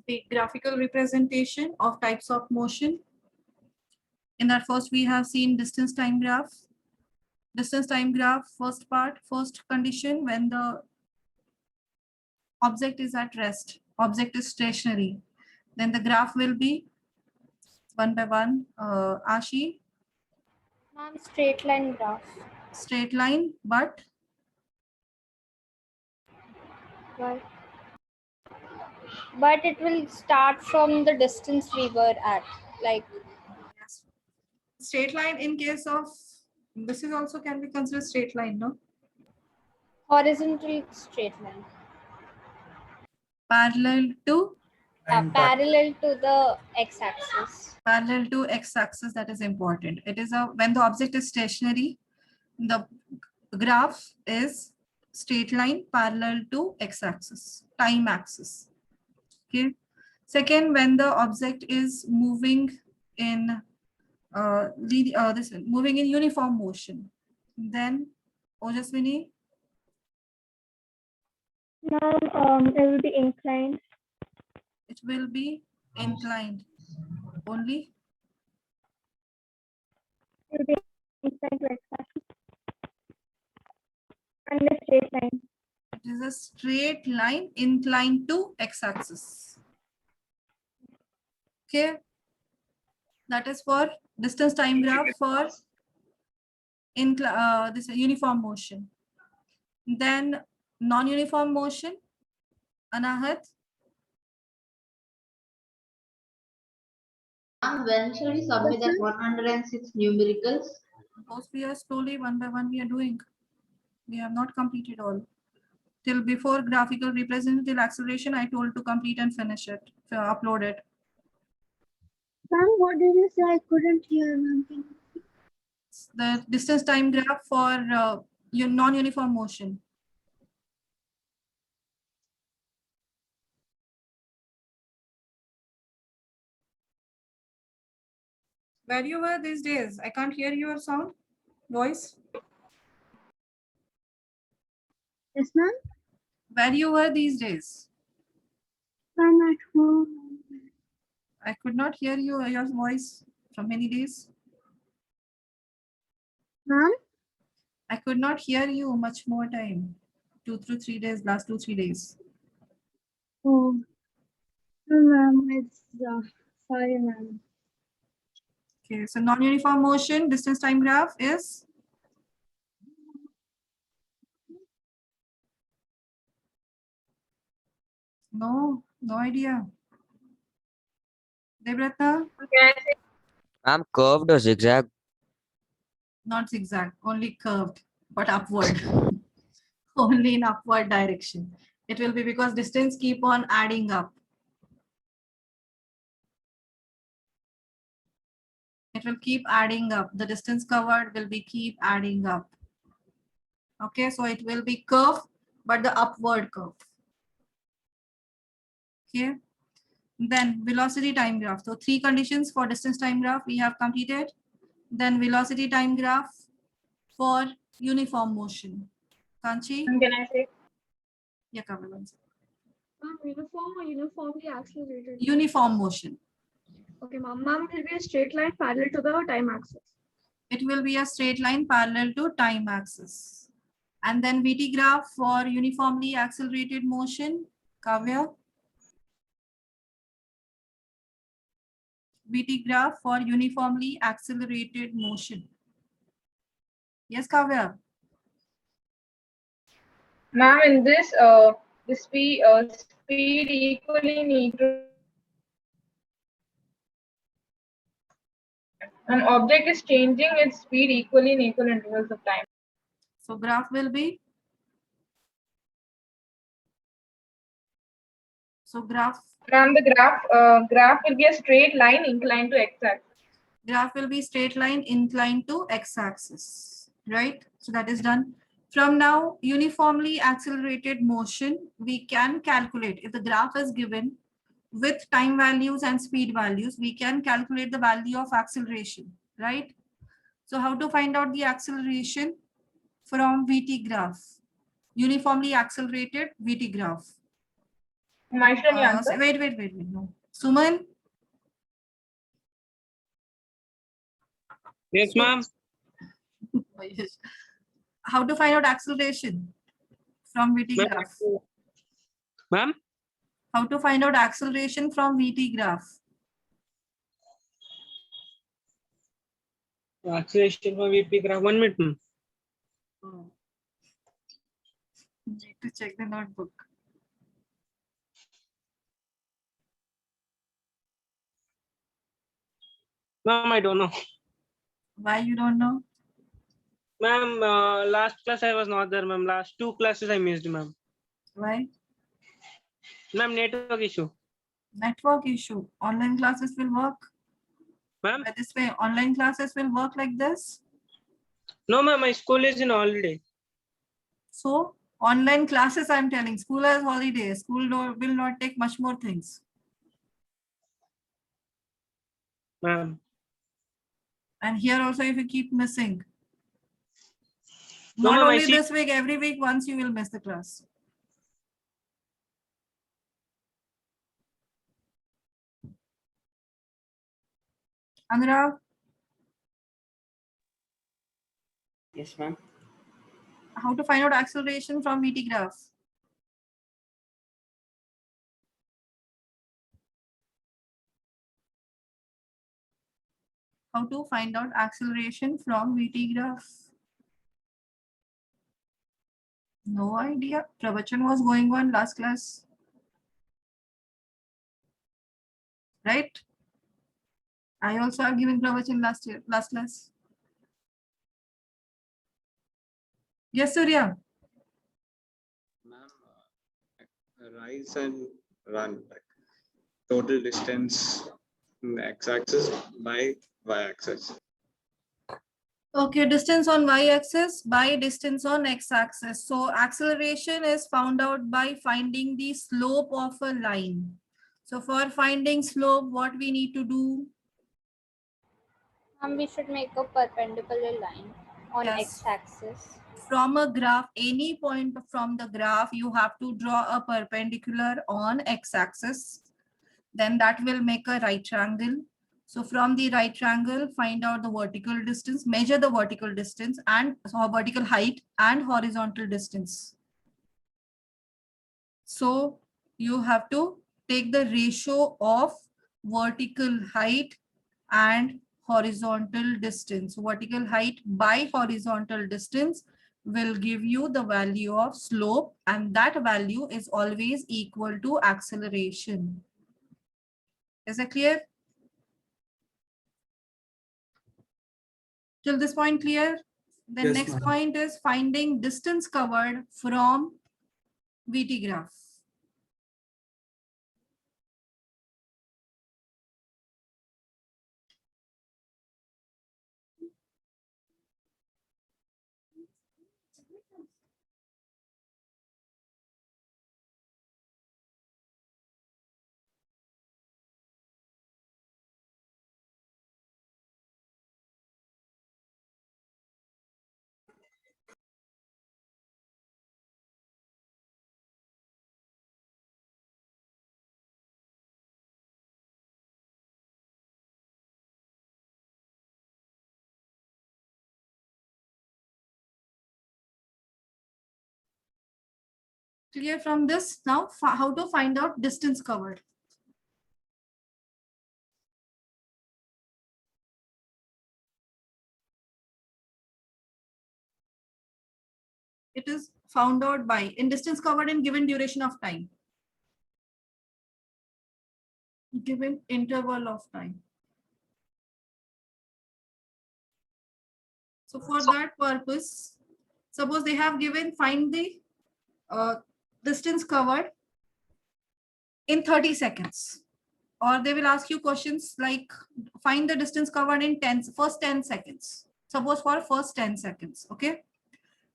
the graphical representation of types of motion. In that first we have seen distance time graph. Distance time graph, first part, first condition, when the object is at rest, object is stationary, then the graph will be one by one. Ashi, Ma'am, straight line graph. straight line, but But it will start from the distance we were at. Like, yes, straight line in case of this is also can be considered straight line, no? horizontal straight line. Parallel to Parallel to the x-axis. parallel to x-axis, that is important. It is a when the object is stationary, the graph is straight line parallel to x-axis, time axis. Okay. Second, when the object is moving in moving in uniform motion, then Ojaswini, Ma'am, it will be inclined. it will be inclined only. It will be inclined to x-axis. And a straight line. It is a straight line inclined to x-axis. Okay. That is for distance time graph for this uniform motion. Then non-uniform motion, Anahat. When shall we submit that 106 numericals? Those we are slowly one by one we are doing. We have not completed all. Till before graphical representative acceleration, I told to complete and finish it, upload it. Ma'am, what did you say? I couldn't hear, ma'am. The distance time graph for your non-uniform motion. Where you were these days? I can't hear your sound, voice. Yes, ma'am. Where you were these days? I'm at home. I could not hear your voice from many days. Ma'am? I could not hear you much more time. 2 to 3 days, last 2-3 days. Oh. No, ma'am, it's sorry, ma'am. Okay, so non-uniform motion, distance time graph is? No idea. Devratna? Ma'am, curved or zigzag? Not zigzag, only curved, but upward. Only in upward direction. It will be because distance keep on adding up. It will keep adding up. The distance covered will be keep adding up. Okay, so it will be curve, but the upward curve. Okay. Then velocity time graph. So 3 conditions for distance time graph we have completed. Then velocity time graph for uniform motion. Kanchi? Can I say? Yeah, cover one second. Ma'am, uniform or uniformly accelerated? Uniform motion. Okay, ma'am. Ma'am, it will be a straight line parallel to the time axis. It will be a straight line parallel to time axis. And then VT graph for uniformly accelerated motion. Kavya? VT graph for uniformly accelerated motion. Yes, Kavya? Ma'am, in this, the speed equally need to. An object is changing its speed equally in equal intervals of time. So graph will be? So graph? Ma'am, the graph will be a straight line inclined to x-axis. Graph will be straight line inclined to x-axis, right? So that is done. From now, uniformly accelerated motion, we can calculate. If the graph is given with time values and speed values, we can calculate the value of acceleration, right? So how to find out the acceleration? From VT graph, uniformly accelerated VT graph. Maheshwari, answer. Wait. No. Suman? Yes, ma'am. Yes. How to find out acceleration from VT Ma'am, graph? Ma'am, How to find out acceleration from VT graph? acceleration for VP graph. 1 minute, ma'am. Need to check the notebook. Ma'am, I don't know. Why you don't know? Ma'am, last class I was not there, ma'am. Last 2 classes I missed, ma'am. Why? Ma'am, network issue. Network issue. Online classes will work Ma'am, by this way. Online classes will work like this. no, ma'am. My school is in holiday. So online classes, I'm telling, school has holiday. School will not take much more things. Ma'am. And here also, if you keep missing, No, not ma'am, I only see. this week, every week once you will miss the class. Anurag, Yes, ma'am. how to find out acceleration from VT graph? How to find out acceleration from VT graph? No idea. Pravachan was going on last class. Right? I also have given Pravachan last class. Yes, Surya. Ma'am, rise and run, like total distance in the x-axis by y-axis. Okay, distance on y-axis by distance on x-axis. So acceleration is found out by finding the slope of a line. So for finding slope, what we need to do? We should make a perpendicular line on Yes. x-axis. From a graph, any point from the graph, you have to draw a perpendicular on x-axis. Then that will make a right triangle. So from the right triangle, find out the vertical distance, measure the vertical distance and vertical height and horizontal distance. So you have to take the ratio of vertical height and horizontal distance. Vertical height by horizontal distance will give you the value of slope, and that value is always equal to acceleration. Is that clear? Till this point clear? The Yes, next ma'am. point is finding distance covered from VT graph. Clear from this? Now, how to find out distance covered? It is found out by in distance covered in given duration of time. Given interval of time. So for that purpose, suppose they have given find the distance covered in 30 seconds. Or they will ask you questions like find the distance covered in first 10 seconds. Suppose for first 10 seconds. Okay.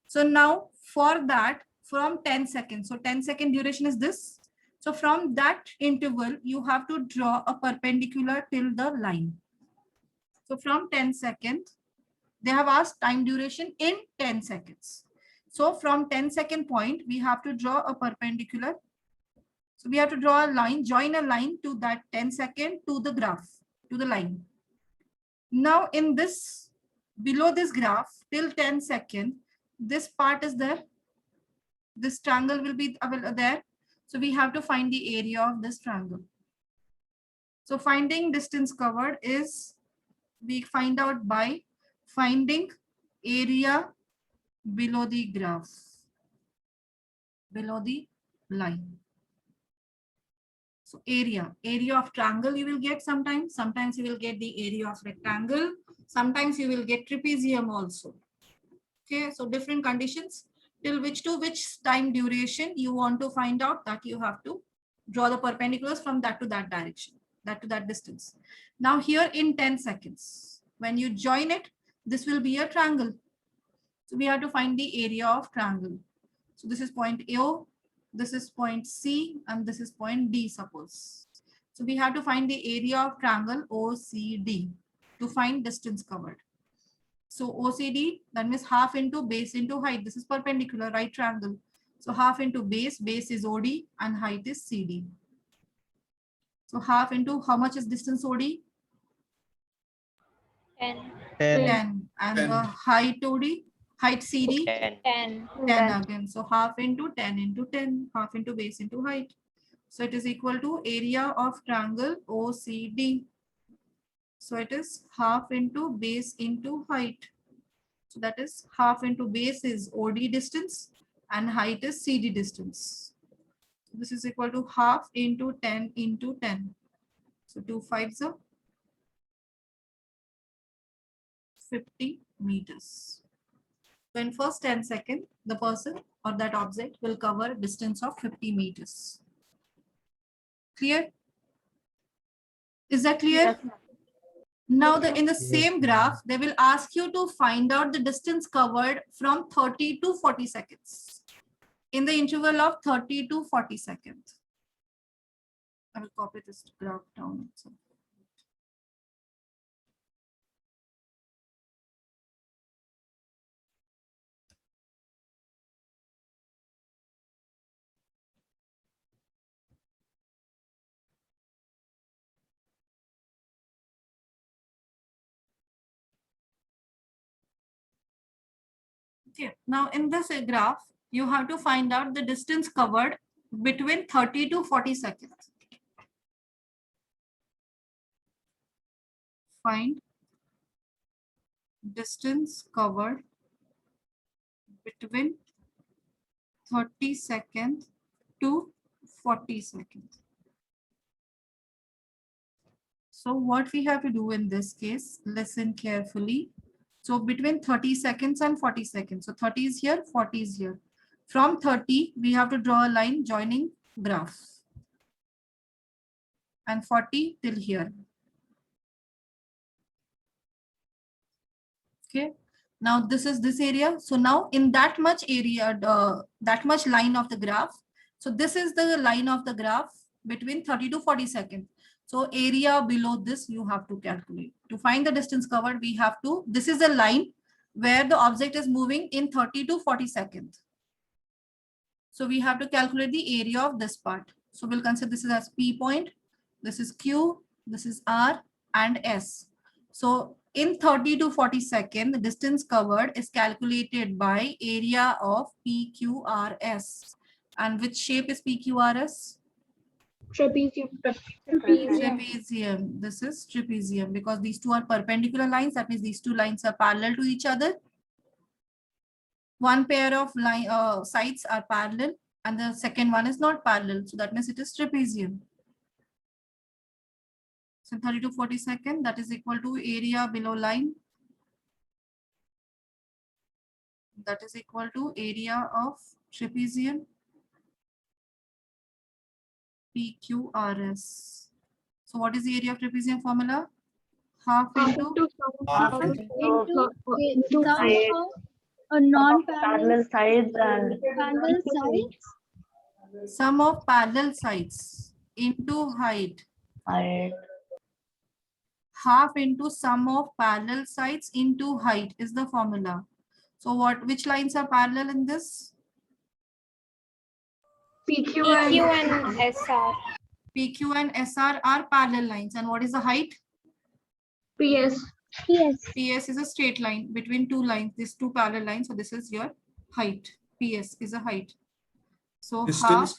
So now for that, from 10 seconds, so 10-second duration is this. So from that interval, you have to draw a perpendicular till the line. So from 10 seconds, they have asked time duration in 10 seconds. So from 10-second point, we have to draw a perpendicular So we have to draw a line, join a line to that 10 second to the graph, to the line. Now in this, below this graph till 10 second, this part is there. This triangle will be there. So we have to find the area of this triangle. So finding distance covered is, we find out by finding area below the graph, below the line. So area of triangle you will get sometimes you will get the area of rectangle, sometimes you will get trapezium also. Okay, so different conditions till which to which time duration you want to find out, that you have to draw the perpendiculars from that to that direction, that to that distance. Now here in 10 seconds, when you join it, this will be a triangle. So we have to find the area of triangle. So this is point O, this is point C, and this is point D, suppose. So we have to find the area of triangle OCD to find distance covered. So OCD, that means half into base into height. This is perpendicular, right triangle. So half into base is OD and height is CD. So half into, how much is distance OD? 10. 10. And the height OD, height CD? 10. 10 again. So half into 10 into 10, half into base into height. So it is equal to area of triangle OCD. So it is half into base into height. So that is half into base is OD distance and height is CD distance. So this is equal to half into 10 into 10. So 2 5s are 50 meters. So in first 10 seconds, the person or that object will cover a distance of 50 meters. Clear? Is that clear? Now in the same graph, they will ask you to find out the distance covered from 30 to 40 seconds. In the interval of 30 to 40 seconds. I will copy this graph down also. Okay, now in this graph, you have to find out the distance covered between 30 to 40 seconds. Find distance covered between 30 seconds to 40 seconds. So what we have to do in this case, listen carefully. So between 30 seconds and 40 seconds. So 30 is here, 40 is here. From 30, we have to draw a line joining graph. And 40 till here. Okay. Now this is this area. So now in that much area, that much line of the graph. So this is the line of the graph between 30 to 40 seconds. So area below this you have to calculate. To find the distance covered, we have to, this is a line where the object is moving in 30 to 40 seconds. So we have to calculate the area of this part. So we'll consider this as P point, this is Q, this is R and S. So in 30 to 40 seconds, the distance covered is calculated by area of PQRS. And which shape is PQRS? Trapezium. Trapezium. This is trapezium because these two are perpendicular lines. That means these two lines are parallel to each other. One pair of sides are parallel and the second one is not parallel. So that means it is trapezium. So 30 to 40 seconds, that is equal to area below line. That is equal to area of trapezium. PQRS. So what is the area of trapezium formula? Half into Non-parallel sides and parallel sides. Sum of parallel sides into height. Half into sum of parallel sides into height is the formula. So which lines are parallel in this? PQ PQ and SR. PQ and SR are parallel lines. And what is the height? PS. PS. PS is a straight line between two lines, these two parallel lines. So this is your height. PS is a height. So half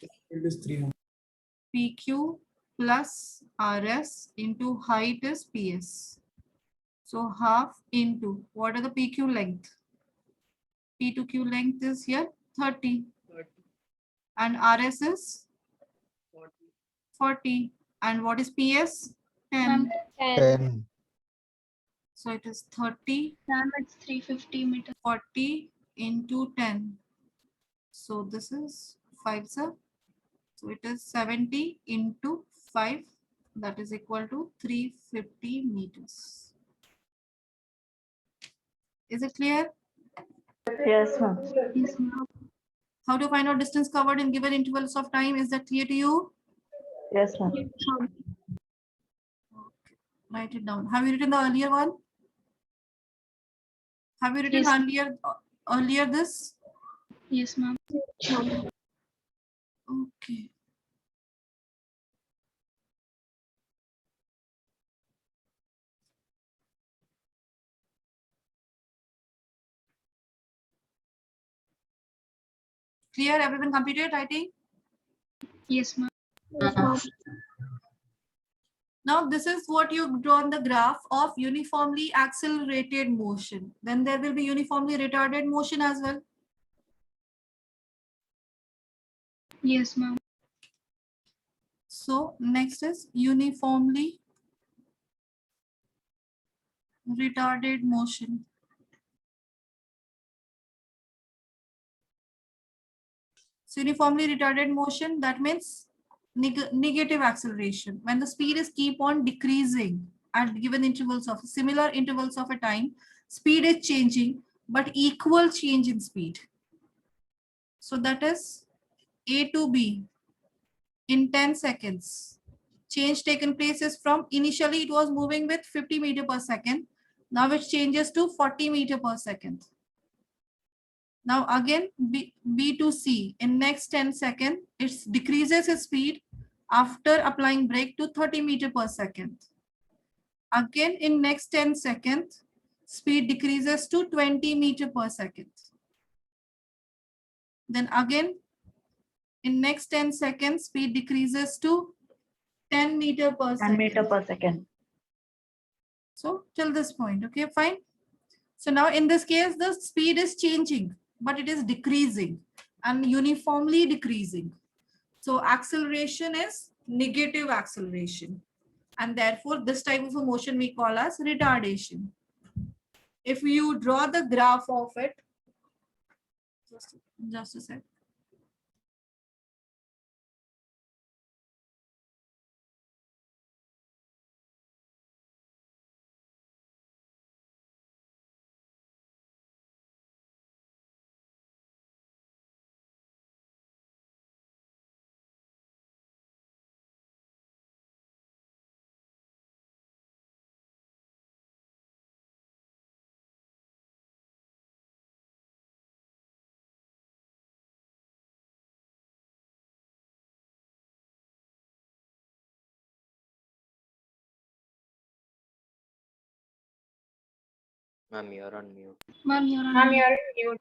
PQ plus RS into height is PS. So half into, what are the PQ length? P to Q length is here 30. And RS is 40. And what is PS? 10. 10. So it is 30. Ma'am, it's 350 meters. 40 into 10. So this is 5, sir. So it is 70 into 5. That is equal to 350 meters. Is it clear? Yes, ma'am. Yes, ma'am. How to find out distance covered in given intervals of time? Is that clear to you? Yes, ma'am. Write it down. Have you written the earlier one? Have you written Yes. earlier this? Yes, ma'am. Okay. Clear? Everyone completed writing? Yes, ma'am. Now this is what you've drawn the graph of uniformly accelerated motion. Then there will be uniformly retarded motion as well. Yes, ma'am. So next is uniformly retarded motion. So uniformly retarded motion, that means negative acceleration. When the speed is keep on decreasing at given intervals of similar intervals of a time, speed is changing, but equal change in speed. So that is A to B in 10 seconds. Change taken place is from initially it was moving with 50 meter per second. Now it changes to 40 meter per second. Now again B to C in next 10 seconds, it decreases its speed after applying brake to 30 meter per second. Again in next 10 seconds, speed decreases to 20 meter per second. Then again in next 10 seconds, speed decreases to 10 meter per second. 10 meter per second. So till this point, okay, fine. So now in this case, the speed is changing, but it is decreasing and uniformly decreasing. So acceleration is negative acceleration. And therefore, this type of a motion we call as retardation. If you draw the graph of it, just a sec. Ma'am, you're on mute. Ma'am, you're Ma'am, on. you're mute.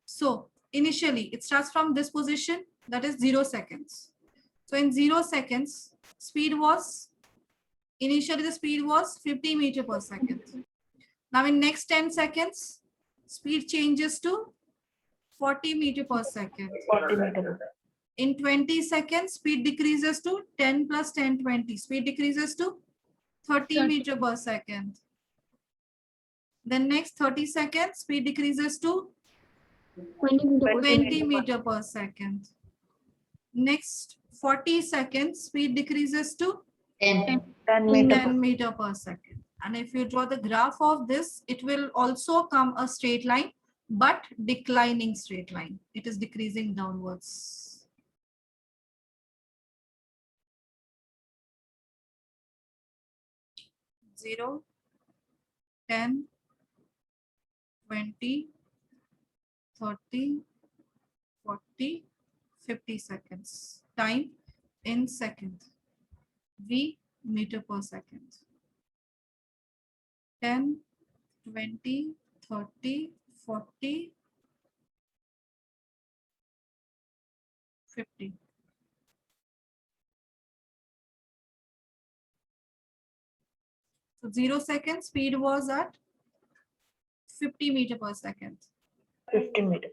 So initially it starts from this position, that is 0 seconds. So in 0 seconds, speed was, initially the speed was 50 meter per second. Now in next 10 seconds, speed changes to 40 meter per second. 40 meter. In 20 seconds, speed decreases to 10 plus 10, 20. Speed decreases to 30 meter per second. Then next 30 seconds, speed decreases to 20 meter per second. Next 40 seconds, speed decreases to 10. 10 meter. 10 meter per second. And if you draw the graph of this, it will also come a straight line, but declining straight line. It is decreasing downwards. Zero, 10, 20, 30, 40, 50 seconds. Time in seconds. V meter per second. 10, 20, 30, 40, 50. So 0 seconds speed was at 50 meter per second. 50 meters.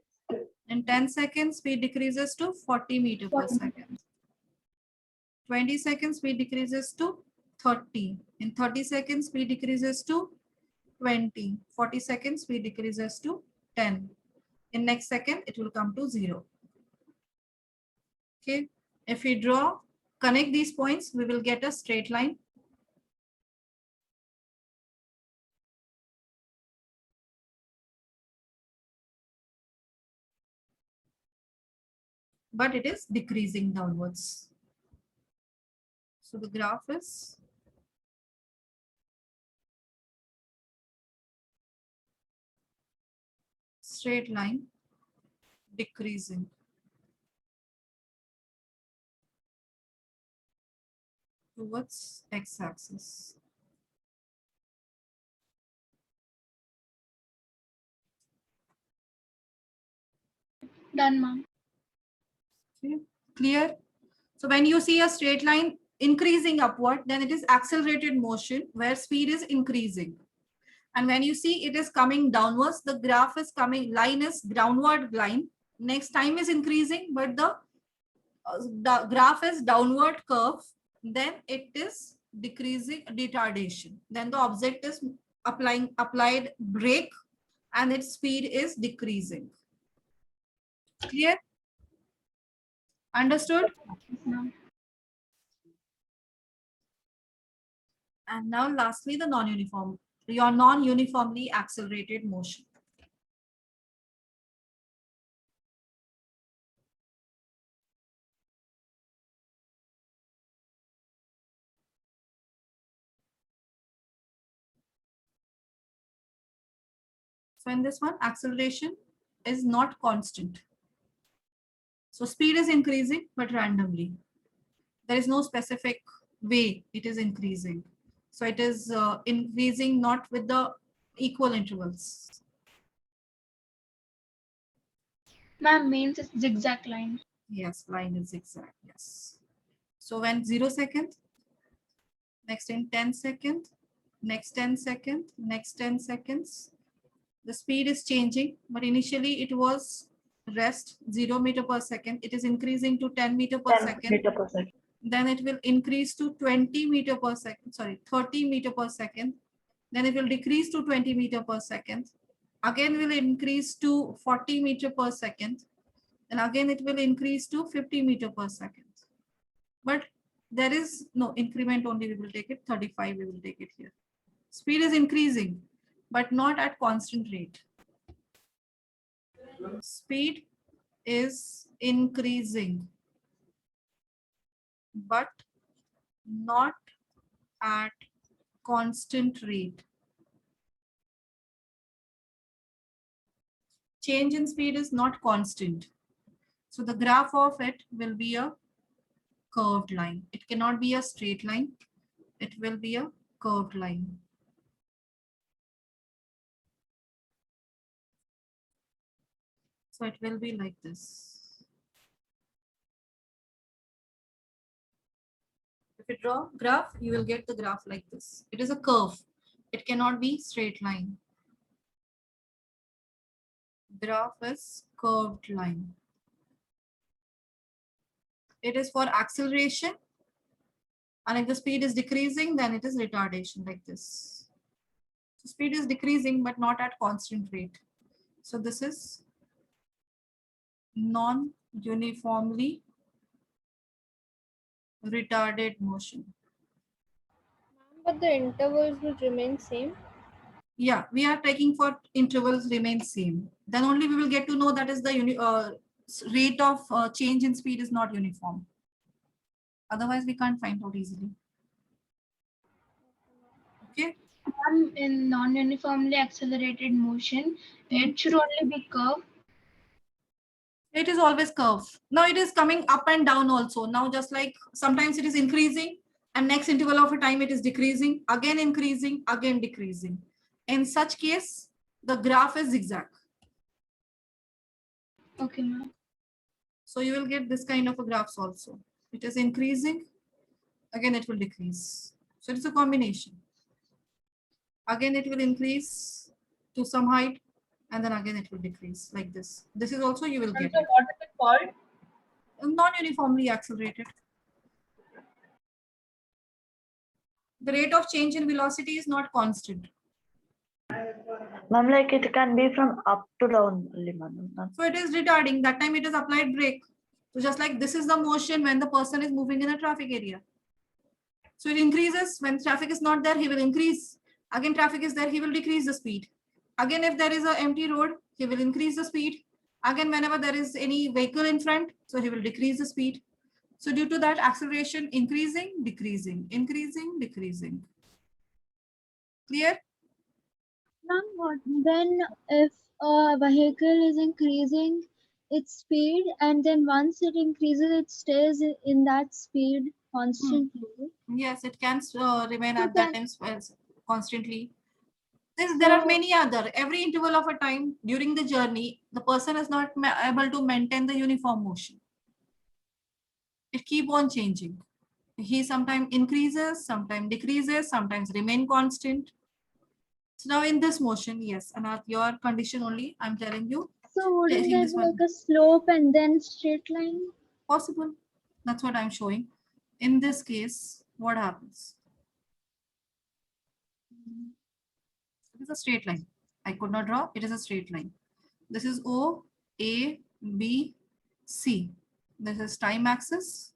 In 10 seconds, speed decreases to 40 meter per second. 20 seconds, speed decreases to 30. In 30 seconds, speed decreases to 20. 40 seconds, speed decreases to 10. In next second, it will come to 0. Okay. If we connect these points, we will get a straight line. But it is decreasing downwards. So the graph is straight line decreasing. Towards x-axis. Done, ma'am. Okay. Clear? So when you see a straight line increasing upward, then it is accelerated motion where speed is increasing. And when you see it is coming downwards, the graph is coming, line is downward line. Next time is increasing, but the graph is downward curve. Then it is decreasing retardation. Then the object is applied brake and its speed is decreasing. Clear? Understood? And now lastly, the non-uniformly accelerated motion. So in this one, acceleration is not constant. So speed is increasing, but randomly. There is no specific way it is increasing. So it is increasing not with the equal intervals. Ma'am, means it's zigzag line. Yes, line is zigzag, yes. So when 0 second, next in 10 second, next 10 second, next 10 seconds, the speed is changing, but initially it was rest 0 meter per second. It is increasing to 10 meter per 10 second. meter per second. Then it will increase to 20 meter per second, sorry, 30 meter per second. Then it will decrease to 20 meter per second. Again will increase to 40 meter per second. And again it will increase to 50 meter per second. But there is no increment only, we will take it 35, we will take it here. Speed is increasing, but not at constant rate. Speed is increasing, but not at constant rate. Change in speed is not constant. So the graph of it will be a curved line. It cannot be a straight line. It will be a curved line. So it will be like this. If you draw graph, you will get the graph like this. It is a curve. It cannot be straight line. Graph is curved line. It is for acceleration. And if the speed is decreasing, then it is retardation like this. So speed is decreasing, but not at constant rate. So this is non-uniformly retarded motion. But the intervals will remain same. Yeah, we are taking for intervals remain same. Then only we will get to know that is the rate of change in speed is not uniform. Otherwise, we can't find out easily. Okay. In non-uniformly accelerated motion, it should only be curved. It is always curve. Now it is coming up and down also. Now just like sometimes it is increasing and next interval of a time it is decreasing, again increasing, again decreasing. In such case, the graph is zigzag. Okay, ma'am. So you will get this kind of a graphs also. It is increasing, again it will decrease. So it's a combination. Again it will increase to some height and then again it will decrease like this. This is also you will And get so it. what is it called? Non-uniformly accelerated. The rate of change in velocity is not constant. Ma'am, like it can be from up to down only, ma'am. So it is retarding. That time it is applied brake. So just like this is the motion when the person is moving in a traffic area. So it increases when traffic is not there, he will increase. Again, traffic is there, he will decrease the speed. Again, if there is an empty road, he will increase the speed. Again, whenever there is any vehicle in front, so he will decrease the speed. So due to that, acceleration increasing, decreasing, increasing, decreasing. Clear? Ma'am, what then if a vehicle is increasing its speed and then once it increases, it stays in that speed constantly? Yes, it can remain So at that then- time constantly. There are So- many other. Every interval of a time during the journey, the person is not able to maintain the uniform motion. It keep on changing. He sometimes increases, sometimes decreases, sometimes remain constant. So now in this motion, yes, and at your condition only, I'm telling you, So wouldn't taking there this be one. like a slope and then straight line? Possible. That's what I'm showing. In this case, what happens? It is a straight line. I could not draw. It is a straight line. This is O, A, B, C. This is time axis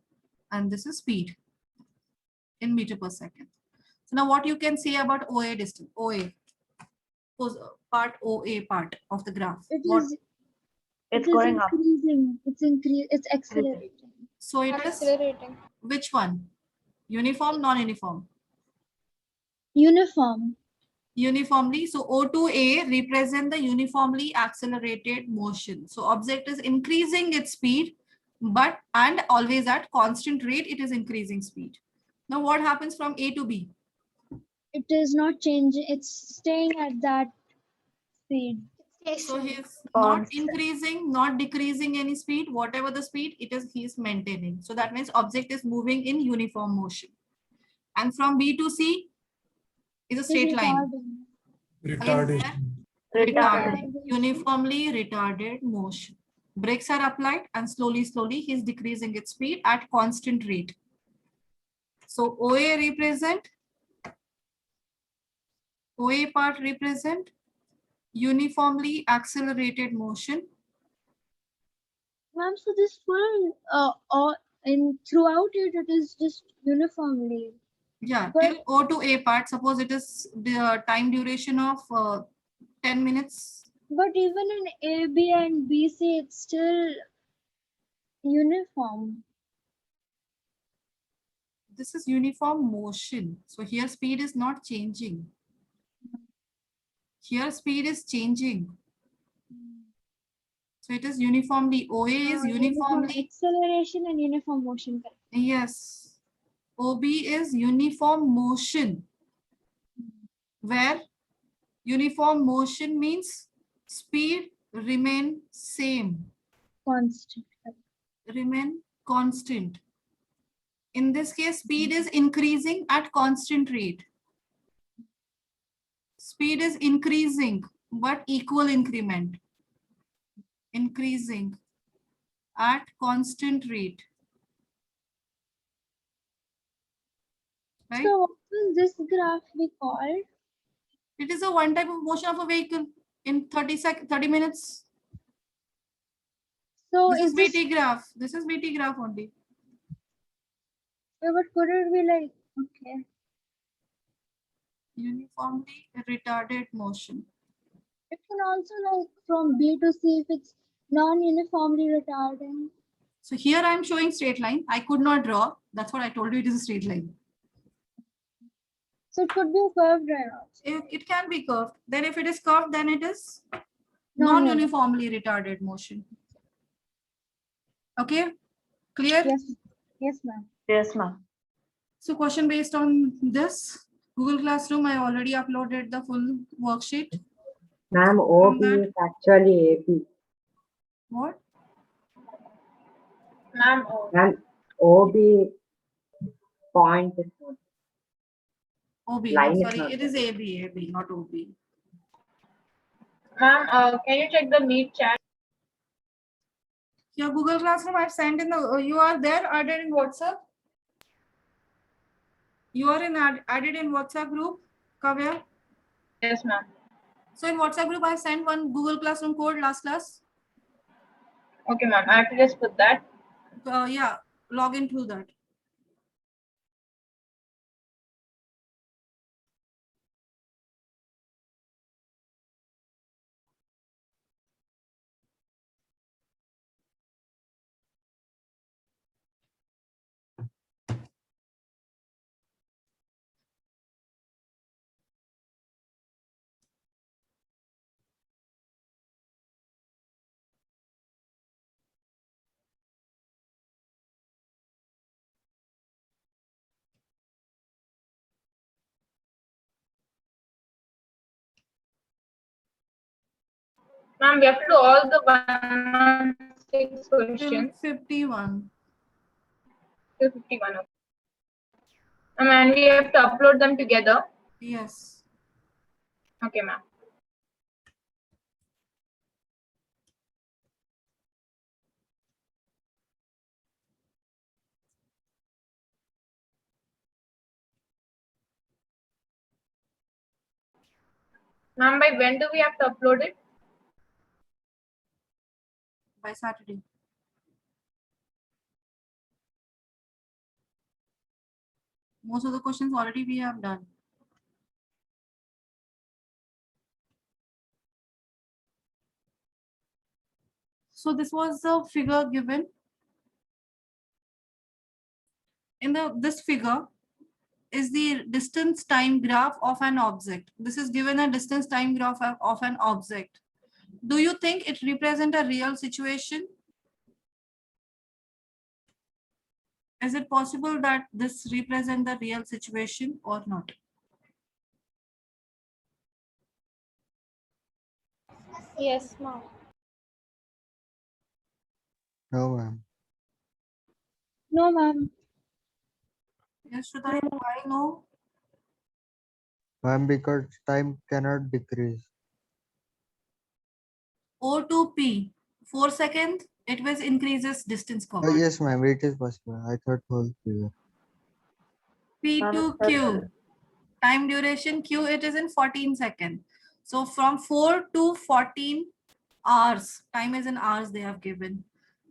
and this is speed in meter per second. So now what you can say about OA distance, OA, part OA part of the graph. It What- is It's it is going up. increasing. It's accelerating. So it is Accelerating. which one? Uniform, non-uniform? Uniform. Uniformly. So O to A represent the uniformly accelerated motion. So object is increasing its speed, but and always at constant rate, it is increasing speed. Now what happens from A to B? It is not changing. It's staying at that speed. So he is not Constant. increasing, not decreasing any speed, whatever the speed, he is maintaining. So that means object is moving in uniform motion. And from B to C is a straight line. Retarding. Retarded, uniformly retarded motion. Brakes are applied and slowly, he is decreasing its speed at constant rate. So OA part represent uniformly accelerated motion. Ma'am, so this full or in throughout it is just uniformly. Yeah, But- till O to A part, suppose it is the time duration of 10 minutes. But even in A, B, and B, C, it's still uniform. This is uniform motion. So here speed is not changing. Here speed is changing. So it is uniformly, OA is Uniform uniformly, acceleration and uniform motion. Correct. yes. OB is uniform motion, where uniform motion means speed remain same, Constant. remain constant. In this case, speed is increasing at constant rate. Speed is increasing, but equal increment. Increasing at constant rate. Right? So what will this graph be called? It is a one type of motion of a vehicle in 30 minutes. So This is is this, VT graph. This is VT graph only. but could it be like, okay. Uniformly retarded motion. It can also like from B to C if it's non-uniformly retarding. So here I am showing straight line. I could not draw. That's what I told you. It is a straight line. So it could be a curved line also. It can be curved. Then if it is curved, then it is Non-uniform. non-uniformly retarded motion. Okay, clear? Yes. Yes, ma'am. Yes, ma'am. So question based on this, Google Classroom, I already uploaded the full worksheet. Ma'am, From OB that, is actually AB. what? Ma'am, Ma'am, OB point is not, OB, line is sorry, not it is AB, not OB. ma'am, can you check the Meet chat? Your Google Classroom I've sent in the, you are there added in WhatsApp? You are added in WhatsApp group, Kavya? Yes, ma'am. So in WhatsApp group, I sent one Google Classroom code last class. Okay, ma'am. I have to just put that. Yeah, log in through that. Ma'am, we have to do all the 116 Till questions. 51. Till 51. Okay. And we have to upload them together. Yes. Okay, ma'am. Ma'am, by when do we have to upload it? By Saturday. Most of the questions already we have done. So this was the figure given. In this figure is the distance time graph of an object. This is given a distance time graph of an object. Do you think it represents a real situation? Is it possible that this represents the real situation or not? Yes, ma'am. No, ma'am. No, ma'am. Yes, Shruti, why no? Ma'am, because time cannot decrease. O2P, 4 seconds, it will increases distance covered. Yes, ma'am, it is possible. I thought whole figure. P2Q, time duration Q, it is in 14 seconds. So from 4 to 14 hours, time is in hours they have given.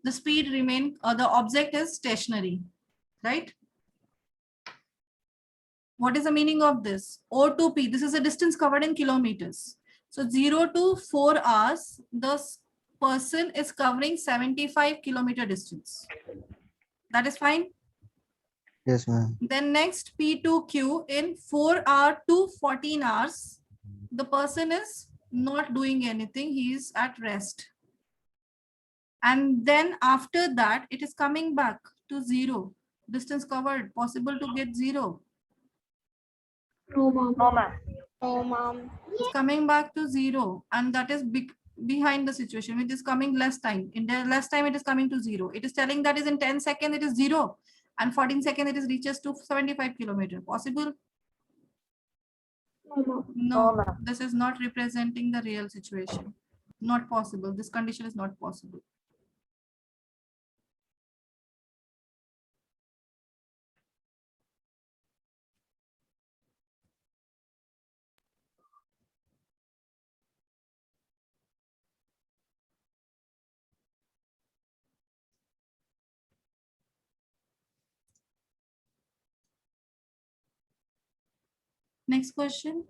The speed remain, the object is stationary, right? What is the meaning of this? O2P, this is a distance covered in kilometers. So 0 to 4 hours, the person is covering 75 kilometer distance. That is fine. Yes, ma'am. Then next P2Q, in 4 hours to 14 hours, the person is not doing anything, he is at rest. And then after that, it is coming back to 0. Distance covered, possible to get 0. No, ma'am. No, ma'am. Oh, ma'am. It's coming back to 0, and that is behind the situation, which is coming less time. In the less time, it is coming to 0. It is telling that is in 10 seconds, it is 0. And 14 seconds, it is reaches to 75 kilometer. Possible? No, No, ma'am. this is not representing the real situation. Not possible. This condition is not possible. Next question.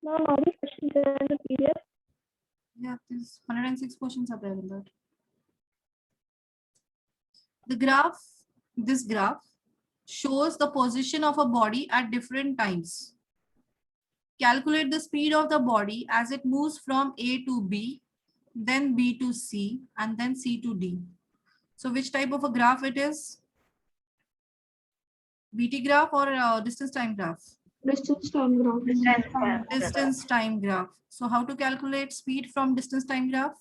Ma'am, all these questions are in the PDF. Yeah, these 106 questions are there in that. The graph, this graph shows the position of a body at different times. calculate the speed of the body as it moves from A to B, then B to C, and then C to D. So which type of a graph it is? BT graph or distance time graph? Distance time graph. Distance time graph. So how to calculate speed from distance time graph?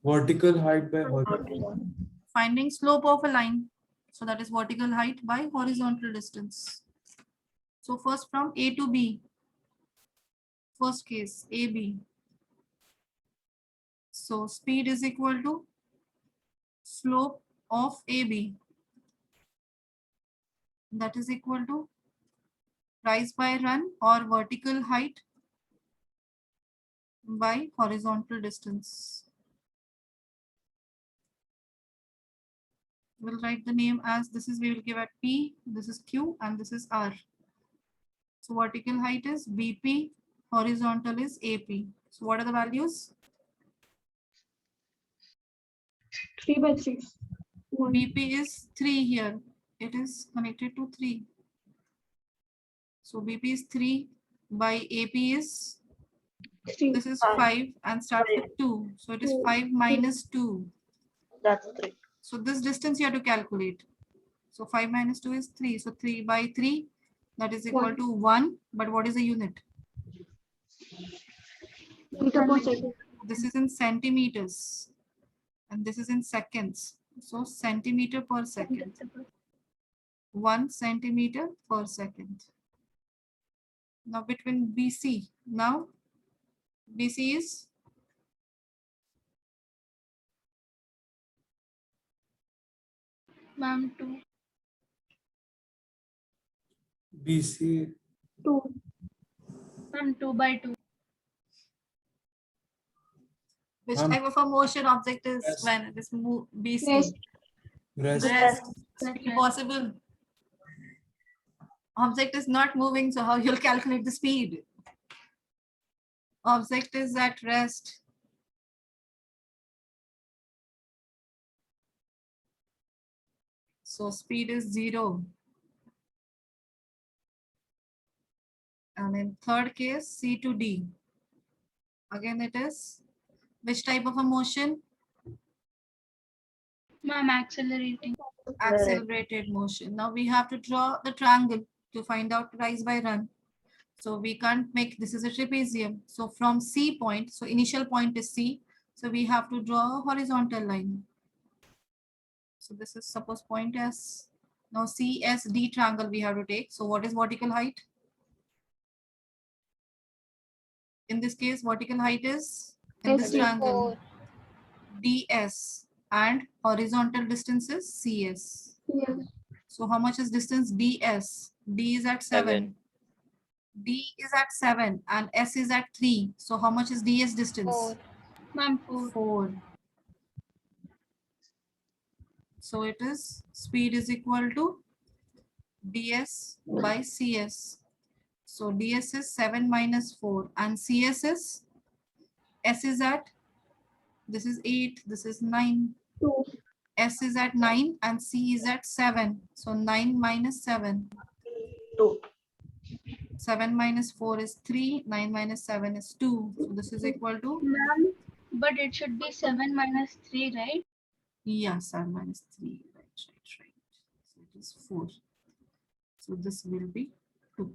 Vertical height by horizontal. Finding slope of a line. So that is vertical height by horizontal distance. So first from A to B. First case, AB. So speed is equal to slope of AB. That is equal to rise by run or vertical height by horizontal distance. We'll write the name as this is, we will give at P, this is Q, and this is R. So vertical height is BP, horizontal is AP. So what are the values? 3 by 3. BP is 3 here. It is connected to 3. So BP is 3 by AP is, this is 5 and start with 2. So it is 5 minus 2. That's 3. So this distance you have to calculate. So 5 minus 2 is 3. So 3 by 3, that is equal to 1. But what is the unit? Meter per second. This is in centimeters. And this is in seconds. So centimeter per second. 1 centimeter per second. Now between BC. Now BC is Ma'am, 2. BC 2. Ma'am, 2 by 2. which Ma'am. type of a motion object is Rest. when it is BC? Rest. rest. Rest. Impossible. Object is not moving, so how you'll calculate the speed? Object is at rest. So speed is 0. And in third case, C to D. Again, it is which type of a motion? Ma'am, accelerating. Accelerated motion. Now we have to draw the triangle to find out rise by run. So we can't make, this is a trapezium. So from C point, so initial point is C. So we have to draw a horizontal line. So this is suppose point S. Now CSD triangle we have to take. So what is vertical height? In this case, vertical height is in this triangle 4. DS and horizontal distance is CS. Yes. So how much is distance DS? D is at 7. D is at 7 and S is at 3. So how much is DS distance? 4. Ma'am, 4. 4. So it is speed is equal to DS by CS. So DS is 7 minus 4 and CS is, S is at, this is 8, this is 9. 2. S is at 9 and C is at 7. So 9 minus 7. 2. 7 minus 4 is 3. 9 minus 7 is 2. So this is equal to, Ma'am, but it should be 7 minus 3, right? yeah, 7 minus 3. Right. So it is 4. So this will be 2.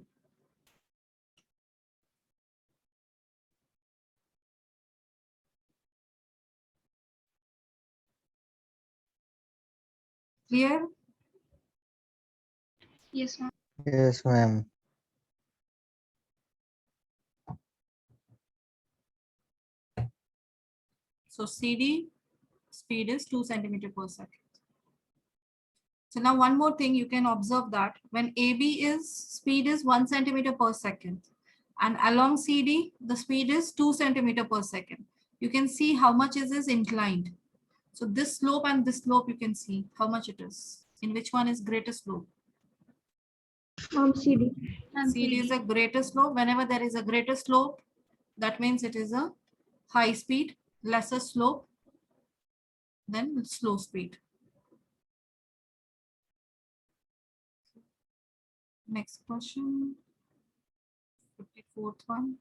Clear? Yes, ma'am. Yes, ma'am. So CD speed is 2 centimeter per second. So now one more thing you can observe that when AB is speed is 1 centimeter per second and along CD the speed is 2 centimeter per second. You can see how much is this inclined. So this slope and this slope you can see how much it is. In which one is greater slope? CD. CD is a greater slope. Whenever there is a greater slope, that means it is a high speed, lesser slope, then slow speed. Next question. 54th one.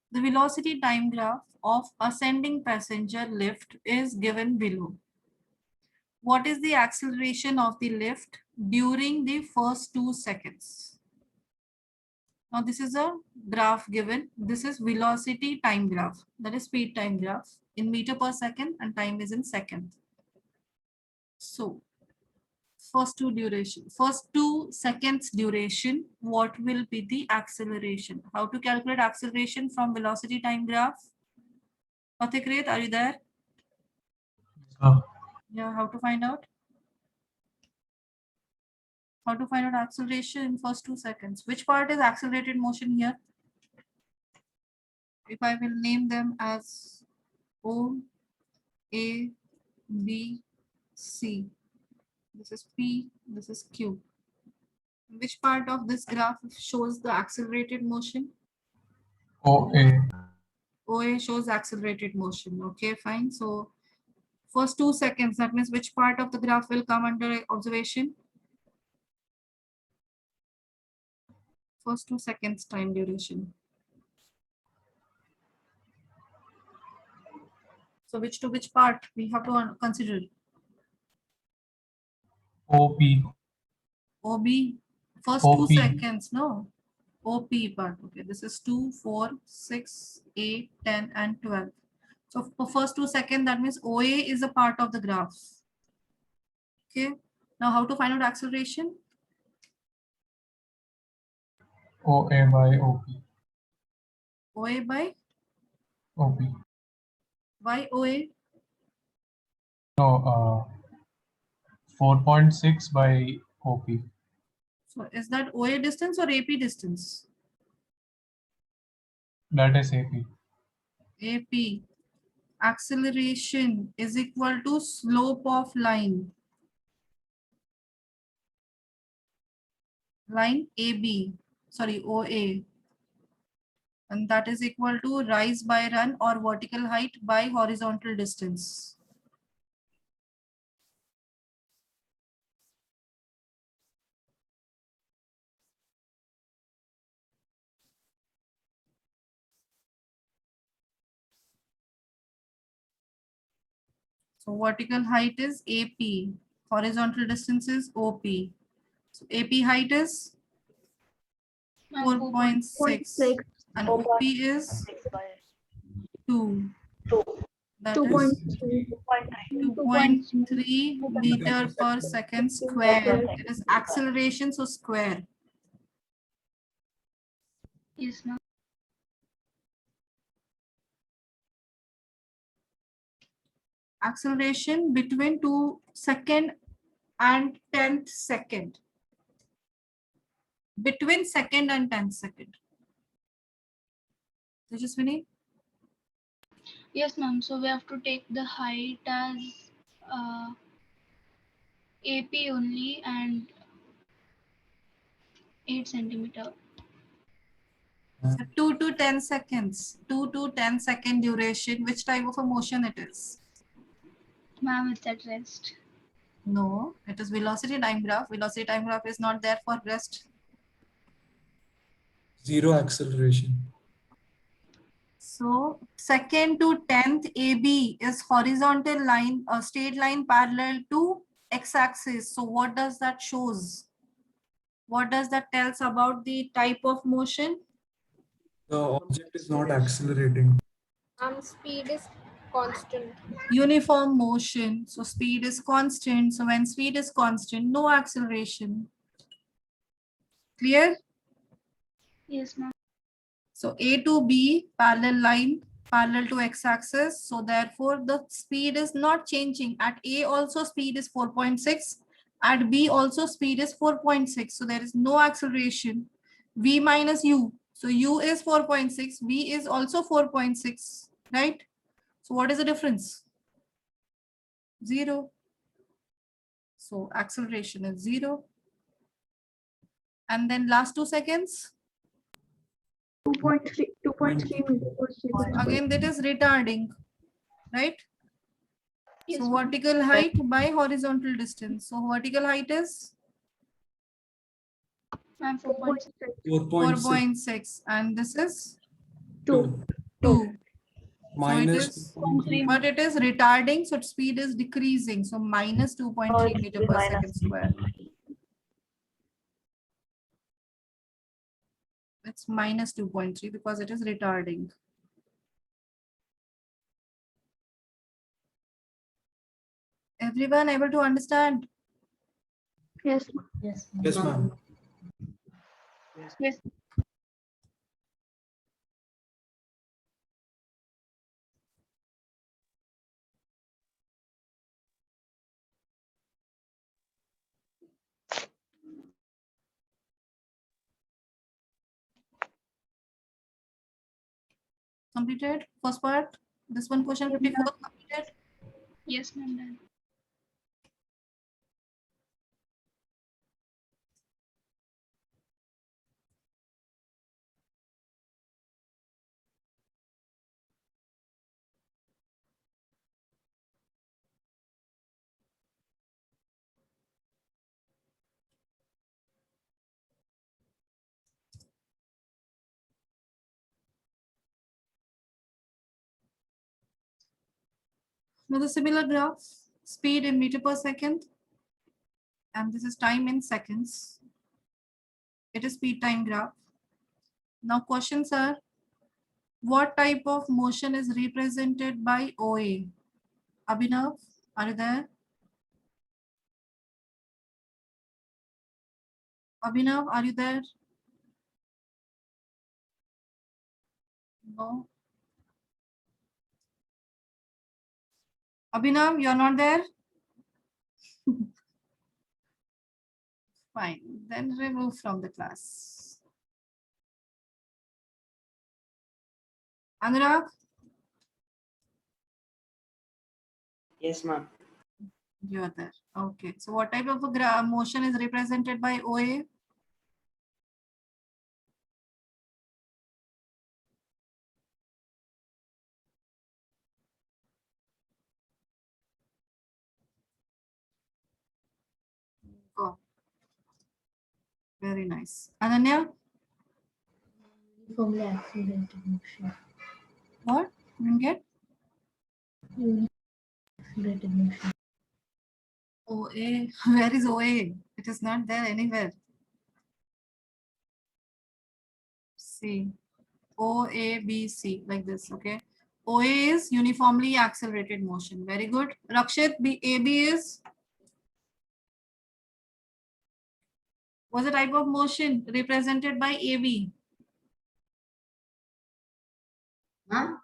The velocity time graph of ascending passenger lift is given below. What is the acceleration of the lift during the first 2 seconds? Now this is a graph given. This is velocity time graph, that is speed time graph in meter per second, and time is in second. So first 2 seconds duration, what will be the acceleration? How to calculate acceleration from velocity time graph? Pathikrit, are you there? Yeah, how to find out? How to find out acceleration in first 2 seconds? Which part is accelerated motion here? If I will name them as O, A, B, C. This is P, this is Q. Which part of this graph shows the accelerated motion? OA. OA shows accelerated motion. Okay, fine. So first 2 seconds, that means which part of the graph will come under observation? First 2 seconds time duration. So which part we have to consider? OP. OB, first OP. 2 seconds, no? OP part, okay. This is 2, 4, 6, 8, 10, and 12. So for first 2 seconds, that means OA is a part of the graph. Okay. Now how to find out acceleration? OA by OP. OA by? OP. Why OA? No, 4.6 by OP. So is that OA distance or AP distance? That is AP. AP. Acceleration is equal to slope of line. Line AB, sorry, OA. And that is equal to rise by run or vertical height by horizontal distance. So vertical height is AP, horizontal distance is OP. So AP height is 4.6 and OP is 2. That is 2.3 meter per second square. It is acceleration, so square. Yes, ma'am. Acceleration between 2 second and 10th second. Between second and 10th second. Tejaswini? Yes, ma'am. So we have to take the height as AP only and 8 centimeter. So 2 to 10 seconds. 2 to 10 second duration. Which type of a motion it is? Ma'am, it's at rest. No, it is velocity time graph. Velocity time graph is not there for rest. Zero acceleration. So second to 10th AB is horizontal line, a straight line parallel to x-axis. So what does that shows? What does that tells about the type of motion? The object is not accelerating. Speed is constant. Uniform motion. So speed is constant. So when speed is constant, no acceleration. Clear? Yes, ma'am. So A to B parallel line, parallel to x-axis. So therefore the speed is not changing. At A also speed is 4.6. At B also speed is 4.6. So there is no acceleration. V minus U. So U is 4.6. V is also 4.6, right? So what is the difference? 0. So acceleration is 0. And then last 2 seconds. 2.3 meters per second. Again, that is retarding, right? Yes, So ma'am. vertical height by horizontal distance. So vertical height is Ma'am, 4.6. 4.6 4.6 and this is 2 2. minus So but it is retarding, so its speed is decreasing. So minus 2.3 meter per second square. It's minus 2.3 because it is retarding. Everyone able to understand? Yes. Yes. Yes, ma'am. Yes. Completed? First part? This one question 54 completed? Yes, ma'am. Done. Now the similar graph, speed in meter per second, and this is time in seconds. It is speed time graph. Now questions are, what type of motion is represented by OA? Abhinav, are you there? Abhinav, are you there? No. Abhinav, you're not there? Fine, then remove from the class. Anurag, Yes, ma'am. you're there. Okay, so what type of a motion is represented by OA? Go. Very nice. Ananya? Uniformly accelerated motion. What? Didn't get? Accelerated motion. OA. Where is OA? It is not there anywhere. C. OA, B, C, like this, okay? OA is uniformly accelerated motion. Very good. Rakshit, AB is? What's the type of motion represented by AB? Ma'am?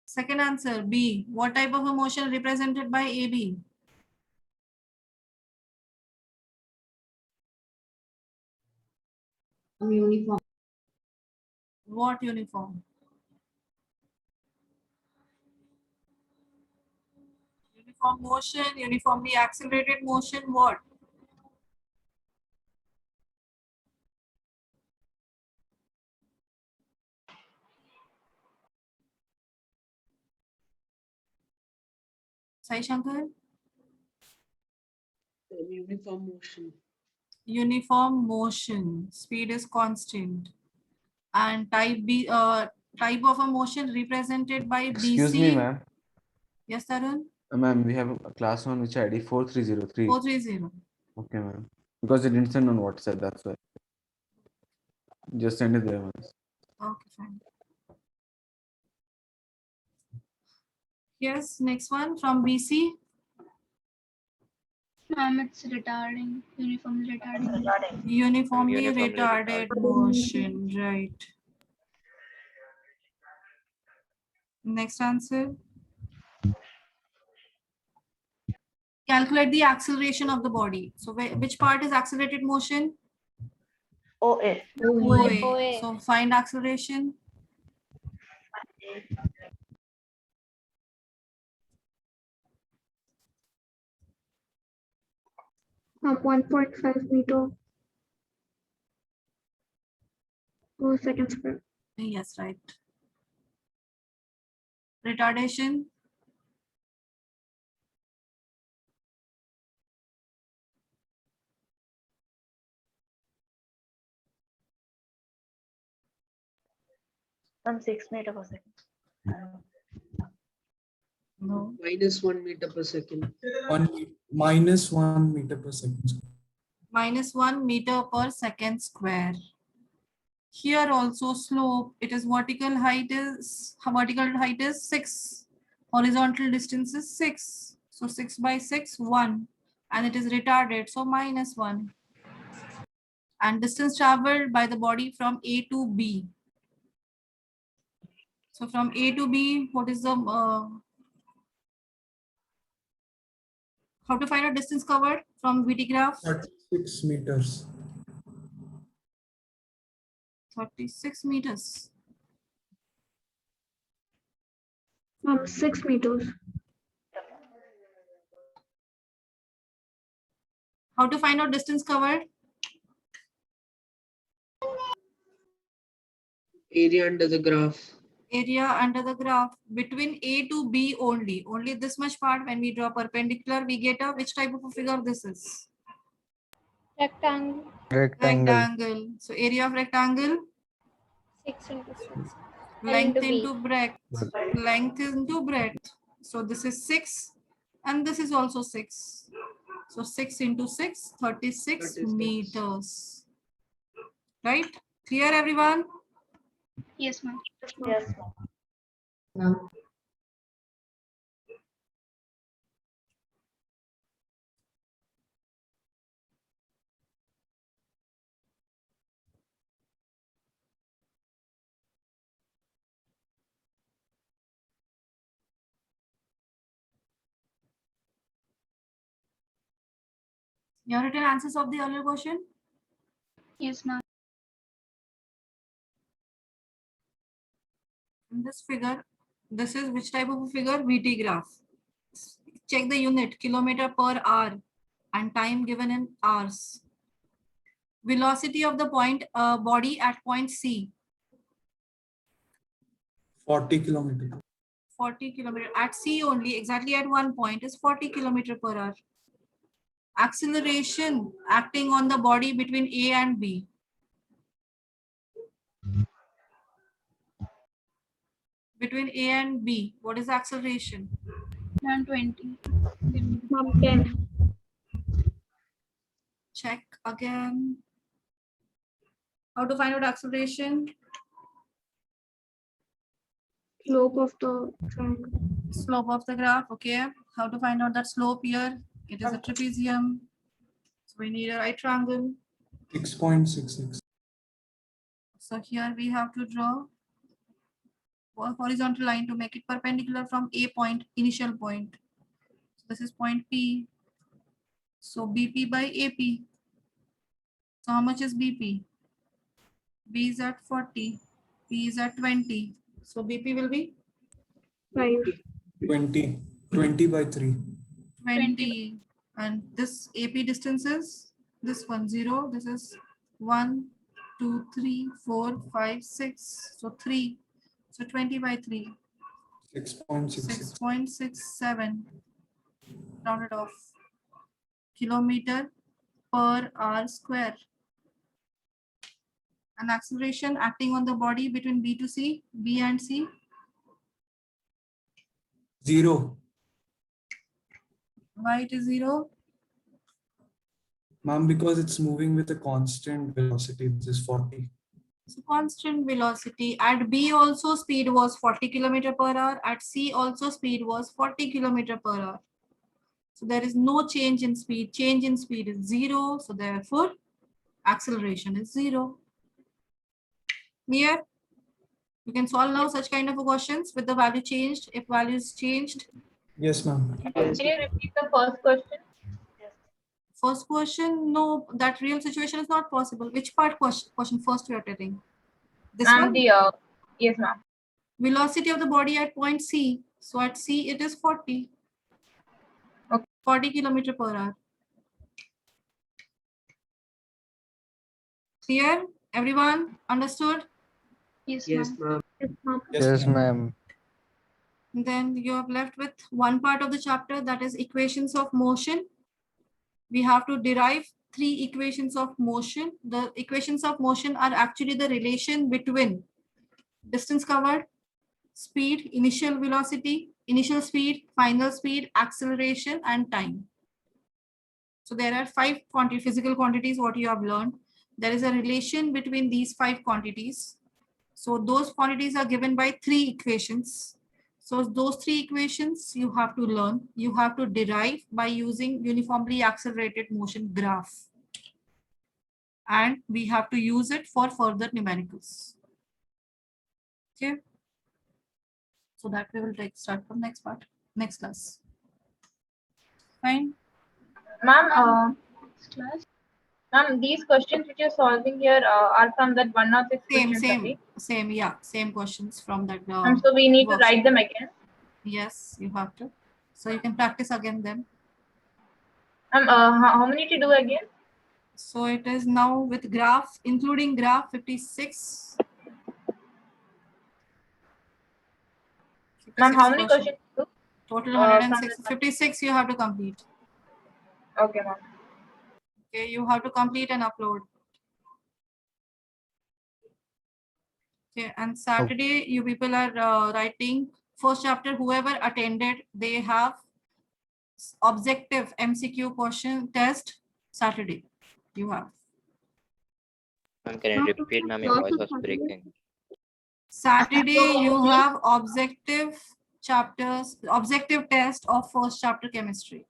Second answer, B. What type of a motion represented by AB? Uniform. What uniform? Uniform motion, uniformly accelerated motion, what? Sai Shankar? Uniform motion. Uniform motion, speed is constant. And type B, type of a motion represented by BC. Excuse me, ma'am. Yes, Tarun? Ma'am, we have a class on which ID 4303. 430. Okay, ma'am. Because they didn't send on WhatsApp, that's why. Just send it there once. Okay, fine. Yes, next one from BC. Ma'am, it's retarding. Uniformly retarding. Uniformly Uniformly retarded motion, right. Next answer. Calculate the acceleration of the body. So which part is accelerated motion? OA. OA. So find acceleration. From 1.5 meter per second square. Yes, right. Retardation. From 6 meter per second. No. -1 meter per second. Minus 1 meter per second. -1 meter per second square. Here also slope, it is vertical height is 6. Horizontal distance is 6. So 6 by 6, 1. And it is retarded, so -1. And distance traveled by the body from A to B. So from A to B, what is the, how to find out distance covered from VT graph? 36 meters. 36 meters. From 6 meters. How to find out distance covered? Area under the graph. Area under the graph between A to B only. Only this much part when we draw perpendicular, we get a which type of a figure this is? Rectangle. Rectangle. So area of rectangle? 6 into 6. Length into B. into breadth. Length into breadth. So this is 6 and this is also 6. So 6 into 6, 36 meters. Right? Clear everyone? Yes, ma'am. Yes, ma'am. You have written answers of the earlier question? Yes, ma'am. In this figure, this is which type of a figure? VT graph. Check the unit, kilometer per hour, and time given in hours. Velocity of the point body at point C. 40 kilometers. 40 kilometer at C only, exactly at one point is 40 kilometer per hour. Acceleration acting on the body between A and B. Between A and B, what is the acceleration? 120. Ma'am, 10. Check again. How to find out acceleration? Slope of the triangle. Slope of the graph, okay. How to find out that slope here? It is a trapezium. So we need a right triangle. 6.66. So here we have to draw a horizontal line to make it perpendicular from A point, initial point. So this is point P. So BP by AP. So how much is BP? B is at 40. P is at 20. So BP will be 5. 20 by 3. 20. And this AP distance is this one 0. This is 1, 2, 3, 4, 5, 6. So 3. So 20 by 3. 6.66. 6.67. Rounded off. Kilometer per hour square. And acceleration acting on the body between B to C, B and C. 0. Why it is 0? Ma'am, because it's moving with a constant velocity. This is 40. So constant velocity. At B also speed was 40 km per hour. At C also speed was 40 km per hour. So there is no change in speed. Change in speed is 0. So therefore, acceleration is 0. Clear? You can solve now such kind of questions with the value changed. If value is changed, Yes, ma'am. Can you repeat the first question? First question, no, that real situation is not possible. Which part question first you are telling? This one? Yes, ma'am. Velocity of the body at point C. So at C it is 40. Okay. 40 kilometer per hour. Clear? Everyone understood? Yes, Yes, ma'am. ma'am. Yes, ma'am. Then you have left with one part of the chapter, that is equations of motion. We have to derive 3 equations of motion. The equations of motion are actually the relation between distance covered, speed, initial velocity, initial speed, final speed, acceleration, and time. So there are 5 physical quantities what you have learned. There is a relation between these 5 quantities. So those quantities are given by 3 equations. So those 3 equations you have to learn. You have to derive by using uniformly accelerated motion graph. And we have to use it for further numericals. Okay. So that we will start from next class. Fine. Ma'am, ma'am, these questions which you're solving here are from that 106 questions only. Same questions from that. So we need to worksheet. write them again. Yes, you have to. So you can practice again them. How many to do again? So it is now with graph, including graph 56. Ma'am, how many questions to do? Total 106. 56 you have to complete. Okay, ma'am. Okay, you have to complete and upload. Okay, and Saturday you people are writing first chapter. Whoever attended, they have objective MCQ question test Saturday. You have. Ma'am, can you repeat, ma'am? Your voice was breaking. Saturday you have objective chapters, objective test of first chapter chemistry.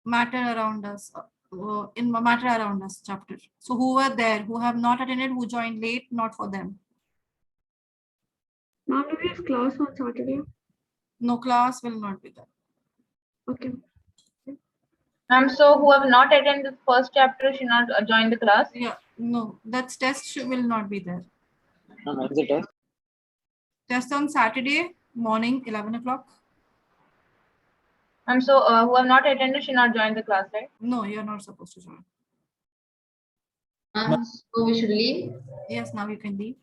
Matter around us. In matter around us chapter. So who were there, who have not attended, who joined late, not for them. Ma'am, do we have class on Saturday? No, class will not be there. Okay. Ma'am, so who have not attended the first chapter should not join the class? Yeah, no, that test will not be there. Ma'am, when's the test? Test on Saturday morning, 11 o'clock. So who have not attended should not join the class, right? No, you're not supposed to join. So we should leave. Yes, now you can leave.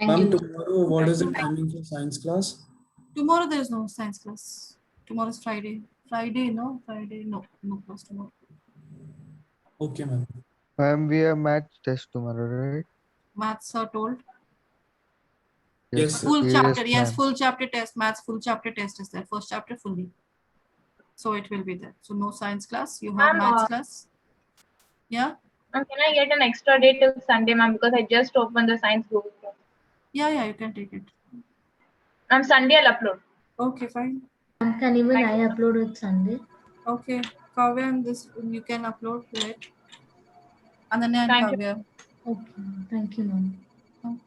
Ma'am, tomorrow, what is the timing for science class? Tomorrow there is no science class. Tomorrow is Friday. Friday, no class tomorrow. Okay, ma'am. Ma'am, we have math test tomorrow, right? Maths are told. Yes, sir. Full chapter, yes, ma'am. full chapter test. Maths full chapter test is there. First chapter fully. So it will be there. So no science class. You have maths class. Yeah. Can I get an extra day till Sunday, ma'am? Because I just opened the science Google class. Yeah, you can take it. Sunday I'll upload. Okay, fine. Can even I upload it Sunday? Okay, Kavya, and this you can upload to it. Ananya and Thank you. Kavya. Okay, thank you, ma'am.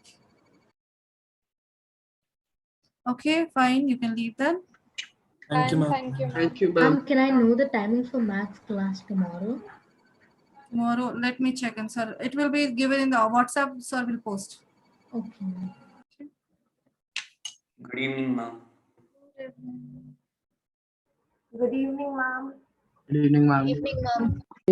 Okay, fine. You can leave then. Thank you, ma'am. Thank you, ma'am. Thank you, ma'am. Can I know the timing for maths class tomorrow? Tomorrow, let me check, and sir, it will be given in the WhatsApp. Sir will post. Okay, ma'am. Good evening, ma'am. Good evening, ma'am. Good evening, ma'am. Evening, ma'am.